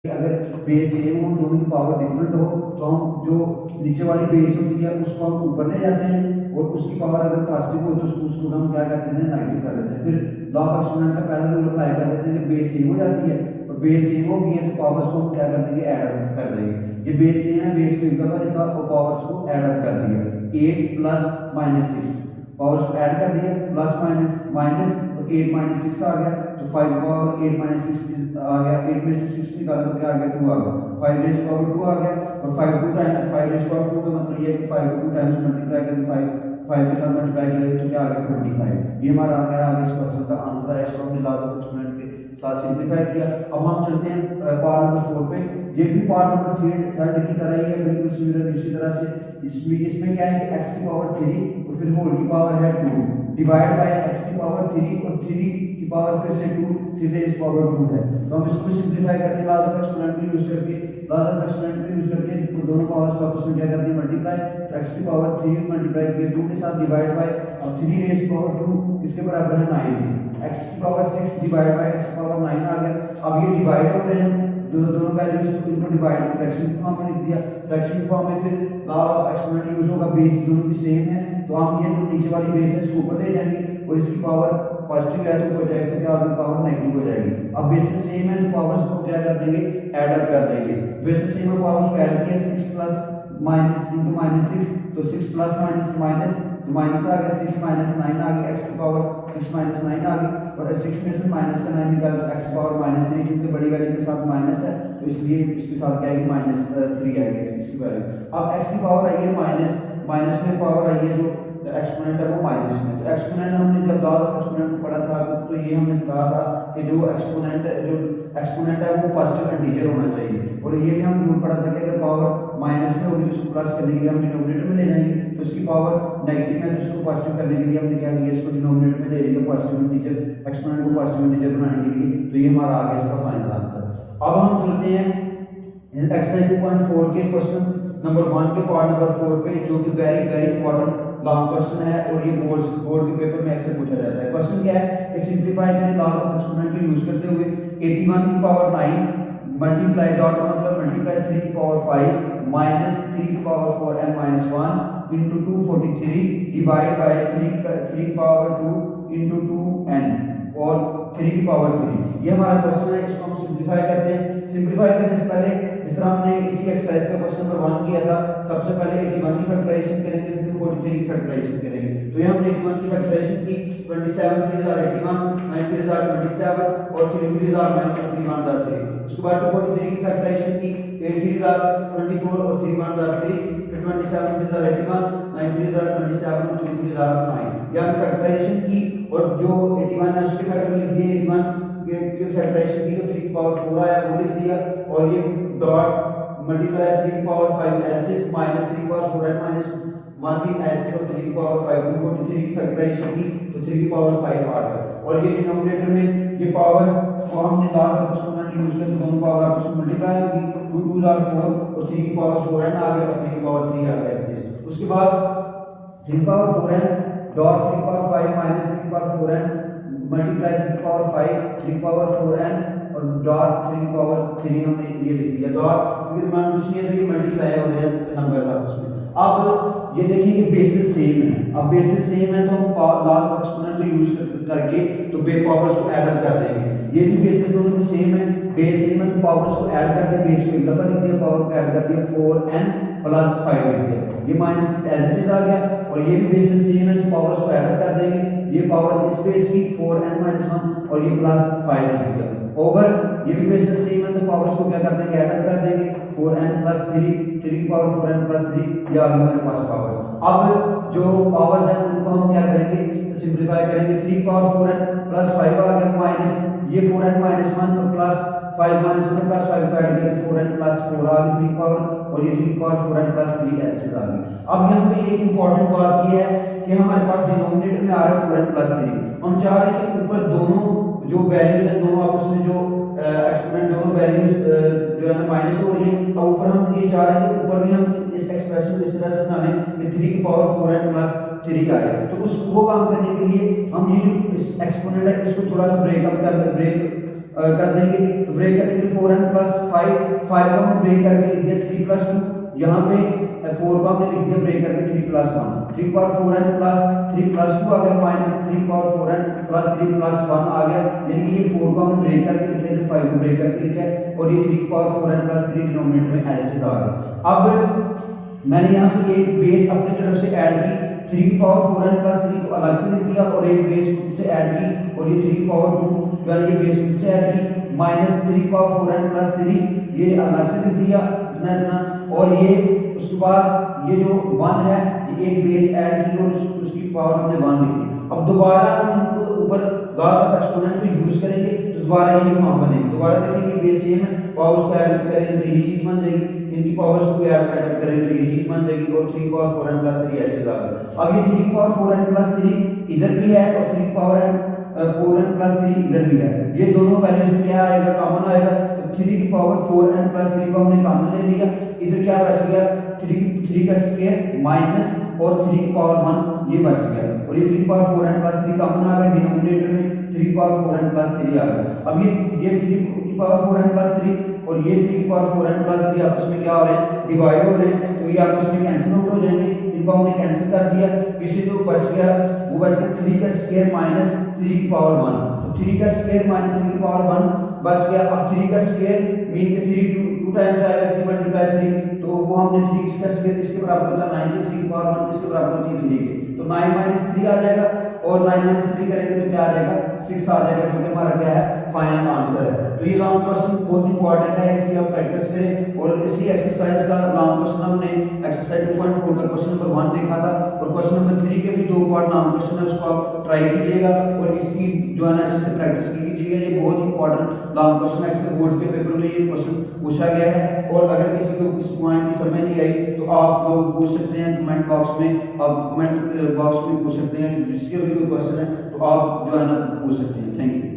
अगर base same हो, दोनों की पावर डिफरेंट हो, तो हम जो नीचे वाली बेस होती है उसको हम ऊपर ले जाते हैं, और उसकी पावर अगर पॉजिटिव हो तो उसको हम क्या करते हैं, नेगेटिव कर देते हैं। फिर लॉ ऑफ एक्सपोनेंट का पहला रूल अप्लाई कर देते हैं कि बेस सेम हो जाती है, और बेस सेम होगी है तो पावर्स को हम क्या कर देंगे, ऐड अप कर देंगे। ये बेस सेम है, बेस को एक दफा लिखा और पावर्स को ऐड अप कर दिया। 8 प्लस माइनस 6 पावर्स को ऐड कर दिया, प्लस माइनस माइनस, तो 8 माइनस 6 आ गया, तो 5 पावर 8 माइनस 6 आ गया, 8 में से 6 निकाला तो क्या आ गया, 2 आ गया, 5 रेज पावर 2 आ गया, और 5 2 टाइम 5 रेज पावर 2 का मतलब ये है कि 5 को 2 टाइम्स मल्टीप्लाई करके 5 के साथ मल्टीप्लाई करें तो क्या आ गया, 25। ये हमारा आ गया, आगे इस क्वेश्चन का आंसर है। इसको हमने लास्ट एक्सपेरिमेंट के साथ सिंप्लीफाई किया। अब हम चलते हैं पार्ट नंबर 4 पे। ये भी पार्ट नंबर थर्ड की तरह ही है, बिल्कुल सिमिलर इसी तरह से। इसमें क्या है कि x की पावर 3 और फिर होल की पावर है 2 डिवाइड बाय x की पावर 3 और 3 की पावर फिर से 2, फिर से इस पावर 2 है। तो हम इसको सिंप्लीफाई करके लॉ ऑफ एक्सपोनेंट को यूज करके दोनों पावर्स को आपस में क्या करते हैं, मल्टीप्लाई। तो x की पावर 3 मल्टीप्लाई किया 2 के साथ डिवाइड बाय, अब 3 रेज पावर 2 किसके बराबर है, 9। x की पावर 6 डिवाइड बाय x की पावर 9 आ गया। अब ये डिवाइड हो रहे हैं, दोनों वैल्यूज को इनको डिवाइड फ्रैक्शन फॉर्म में लिख दिया। फ्रैक्शन फॉर्म में फिर लॉ ऑफ एक्सपोनेंट यूज होगा, बेस दोनों की सेम है, तो हम ये जो नीचे वाली बेस है इसको ऊपर ले जाएंगे, और इसकी पावर पॉजिटिव है तो ऊपर जाएगी, तो क्या होगी, पावर नेगेटिव हो जाएगी। अब बेसिस सेम है तो पावर्स को क्या कर देंगे, ऐड अप कर देंगे। बेसिस सेम है, पावर्स को ऐड किया, 6 प्लस माइनस इंटू माइनस 6, तो 6 प्लस माइनस माइनस, तो माइनस आ गया, 6 माइनस 9 आ गया, x की पावर 6 माइनस 9 आ गई, और 6 में से माइनस का 9 निकाल तो x पावर माइनस 3, क्योंकि बड़ी वैल्यू के साथ माइनस है तो इसलिए इसके साथ क्या आएगी, माइनस 3 आएगी इसकी वैल्यू। अब x की पावर आई है माइनस, माइनस में पावर आई है जो एक्सपोनेंट है वो माइनस में। तो एक्सपोनेंट हमने जब लॉ ऑफ एक्सपोनेंट को पढ़ा था तो ये हमने कहा था कि जो एक्सपोनेंट है वो पॉजिटिव इंटीजर होना चाहिए, और ये भी हम रूल पढ़ा था कि अगर पावर माइनस में होगी तो उसको प्लस करने के लिए हम डिनोमिनेटर में ले जाएंगे, तो इसकी पावर नेगेटिव है तो इसको पॉजिटिव करने के लिए हमने क्या किया, इसको डिनोमिनेटर में ले लिया पॉजिटिव इंटीजर, एक्सपोनेंट को पॉजिटिव इंटीजर बनाने के लिए। तो ये हमारा आ गया इसका फाइनल आंसर। अब हम चलते हैं एक्सरसाइज 2.4 के क्वेश्चन नंबर 1 के पार्ट नंबर 4 पे, जो कि very very important long question है, और ये बोर्ड के पेपर में अक्सर पूछा जाता है। क्वेश्चन क्या है कि सिंपलीफाई करें लॉ ऑफ एक्सपोनेंट को यूज करते हुए 81 की पावर 9 मल्टीप्लाई डॉट मतलब मल्टीप्लाई 3 की पावर 5 माइनस 3 की power 4 and minus 1 into 243 divide by 3 power 2 into 2n और 3 की पावर 3। ये हमारा क्वेश्चन है, इसको हम सिंपलीफाई करते हैं। सिंपलीफाई करने से पहले जिस तरह हमने इसी एक्सरसाइज का क्वेश्चन नंबर 1 किया था, सबसे पहले 81 की फैक्टराइजेशन करेंगे, फिर 43 की फैक्टराइजेशन करेंगे। तो ये हमने 81 की फैक्टराइजेशन की, 27 3 81, 9 3 27 और 3 3 9 3 उसके बाद 43 की फैक्टराइजेशन की, 8 3 24 और 3 1 3, फिर 27 3 81, 9 3 27 और 3 3 9। यह फैक्टराइजेशन की, और जो 81 है उसके फैक्टर लिख दिए, 81 के फैक्टराइजेशन की तो 3 की पावर 4 आया वो लिख दिया, और ये डॉट मल्टीप्लाई 3 की पावर 5 ऐसे माइनस 3 की पावर 4 है माइनस 1 भी ऐसे, तो 3 की पावर 5 43 की फैक्टराइजेशन की तो 3 की पावर 5 आ गया, और ये डिनोमिनेटर में ये पावर को हमने लॉ ऑफ एक्सपोनेंट यूज करके दोनों पावर आपस में मल्टीप्लाई होगी, 2 2 4 और 3 की पावर 4 है आ गया, और 3 की पावर 3 आ गया ऐसे। उसके बाद 3 पावर 4 है डॉट 3 पावर 5 माइनस 3 पावर 4 है मल्टीप्लाई 3 पावर 5 3 पावर 4 है और डॉट 3 पावर 3 हमने ये लिख दिया डॉट, क्योंकि मान कुछ नहीं है तो ये मल्टीप्लाई हो रहे हैं नंबर आपस में। अब ये देखिए कि बेसिस सेम है, अब बेसिस सेम है तो हम लॉ ऑफ एक्सपोनेंट को यूज करके तो बे पावर्स को ऐड अप कर देंगे। ये भी बेसिस दोनों में सेम है, बेस सेम है तो पावर्स को ऐड करके बेस को एक दफा लिख दिया, पावर को ऐड कर दिया 4n प्लस 5 लिख दिया, ये माइनस एज इट इज आ गया, और ये भी बेसिस सेम है तो पावर्स को ऐड कर देंगे, ये पावर इस बेस की 4n माइनस 1 और ये प्लस 5 लिख दिया ओवर, ये भी बेसिस सेम है तो पावर्स को क्या कर देंगे, ऐड अप कर देंगे 4n प्लस 3 3 की पावर 4n प्लस 3, ये आ गया हमारे पास पावर। अब जो पावर्स हैं उनको हम क्या करेंगे, सिंपलीफाई करेंगे, 3 पावर 4n प्लस 5 आ गया माइनस ये 4n माइनस 1 और प्लस 5 माइनस 1 प्लस 5 का ऐड किया 4n प्लस 4 आ गई 3 पावर, और ये 3 पावर 4n प्लस 3 ऐसे आ गई। अब यहाँ पे एक इंपॉर्टेंट बात ये है कि हमारे पास डिनोमिनेटर में आ रहा है 4n प्लस 3, हम चाह रहे हैं कि ऊपर दोनों जो वैल्यूज है दोनों आपस में जो एक्सपोनेंट दोनों वैल्यूज जो है ना माइनस हो रही है, और ऊपर हम ये चाह रहे हैं कि ऊपर भी हम इस एक्सप्रेशन को इस तरह से बना लें कि 3 की पावर 4n प्लस 3 आए, तो उस वो काम करने के लिए हम ये जो इस एक्सपोनेंट है इसको थोड़ा सा ब्रेक कर देंगे। तो ब्रेक करेंगे 4n प्लस 5, 5 को हम ब्रेक करके लिख दिया 3 प्लस 2, यहाँ पे 4 को हमने लिख दिया ब्रेक करके 3 plus 1, 3 power 4n plus 3 plus 2 आ गया minus 3 power 4n plus 3 plus 1 आ गया, यानी कि ये 4 को हमने ब्रेक करके लिखा है, 5 को ब्रेक करके लिखा है, और ये 3 पावर 4n प्लस 3 डिनोमिनेटर में एज इट इज आ गया। अब मैंने यहाँ पे एक बेस अपनी तरफ से ऐड की, 3 पावर 4n प्लस 3 को अलग से लिख दिया और एक बेस खुद से ऐड की, और ये 3 पावर 2 जो है ये बेस खुद से ऐड की, माइनस 3 पावर 4n प्लस 3 ये अलग से लिख दिया इतना इतना, और ये उसके बाद ये जो 1 है ये एक बेस ऐड की और उसकी पावर हमने 1 लिखी। अब दोबारा हम ऊपर गॉस ऑफ एक्सपोनेंट को यूज करेंगे तो दोबारा यही फॉर्म बनेगी, दोबारा देखेंगे बेस सेम है, पावर्स को ऐड करेंगे तो यही चीज बन जाएगी, इनकी पावर्स को ऐड करेंगे तो यही चीज बन जाएगी, और 3 पावर 4n प्लस 3 ऐसे आ गया। अब ये 3 पावर 4n प्लस 3 इधर भी है और 3 पावर 4n प्लस 3 इधर भी है, ये दोनों वैल्यूज में क्या आएगा, कॉमन आएगा, तो 3 की पावर 4n प्लस 3 को हमने कॉमन ले लिया, इधर क्या बच गया 3 का स्क्वायर माइनस और 3 की पावर 1 ये बच गया, और ये 3 पावर 4n प्लस 3 कॉमन आ गया, डिनोमिनेटर में 3 पावर 4n प्लस 3 आ गया। अब ये 3 की पावर 4n प्लस 3 और ये 3 की पावर 4n प्लस 3 आपस में क्या हो रहे हैं, डिवाइड हो रहे हैं, तो ये आपस में कैंसिल आउट हो जाएंगे, इनको हमने कैंसिल कर दिया, पीछे जो बच गया वो बच गया 3 का स्क्वायर माइनस 3 की पावर 1, तो 3 का स्क्वायर माइनस 3 की पावर 1 बच गया। अब 3 का स्क्वायर मीन के 3 2 टाइम्स आएगा, 3 मल्टीप्लाई 3, तो वो हमने 3 का स्क्वायर इसके बराबर होता है 9 की 3 की पावर 1 इसके बराबर होती है 3 की, तो 9 माइनस 3 आ जाएगा, और 9 माइनस 3 करेंगे तो क्या आ जाएगा 6 आ जाएगा, जो कि हमारा क्या है फाइनल आंसर है। तो ये लॉन्ग क्वेश्चन बहुत इंपॉर्टेंट है, इसकी आप प्रैक्टिस करें, और इसी एक्सरसाइज का लॉन्ग क्वेश्चन हमने एक्सरसाइज 2.4 का क्वेश्चन नंबर 1 देखा था, और क्वेश्चन नंबर 3 के भी 2 पार्ट लॉन्ग क्वेश्चन है, उसको आप ट्राई कीजिएगा और इसकी जो है ना अच्छे से प्रैक्टिस कीजिएगा, ये बहुत इंपॉर्टेंट लॉन्ग क्वेश्चन है, अक्सर बोर्ड के पेपर में ये क्वेश्चन पूछा गया है, और अगर किसी को इस पॉइंट की समझ नहीं आई तो आप लोग पूछ सकते हैं कमेंट बॉक्स में, आप कमेंट बॉक्स में पूछ सकते हैं, जिसके भी कोई क्वेश्चन है तो आप जो है ना पूछ सकते हैं। Thank you.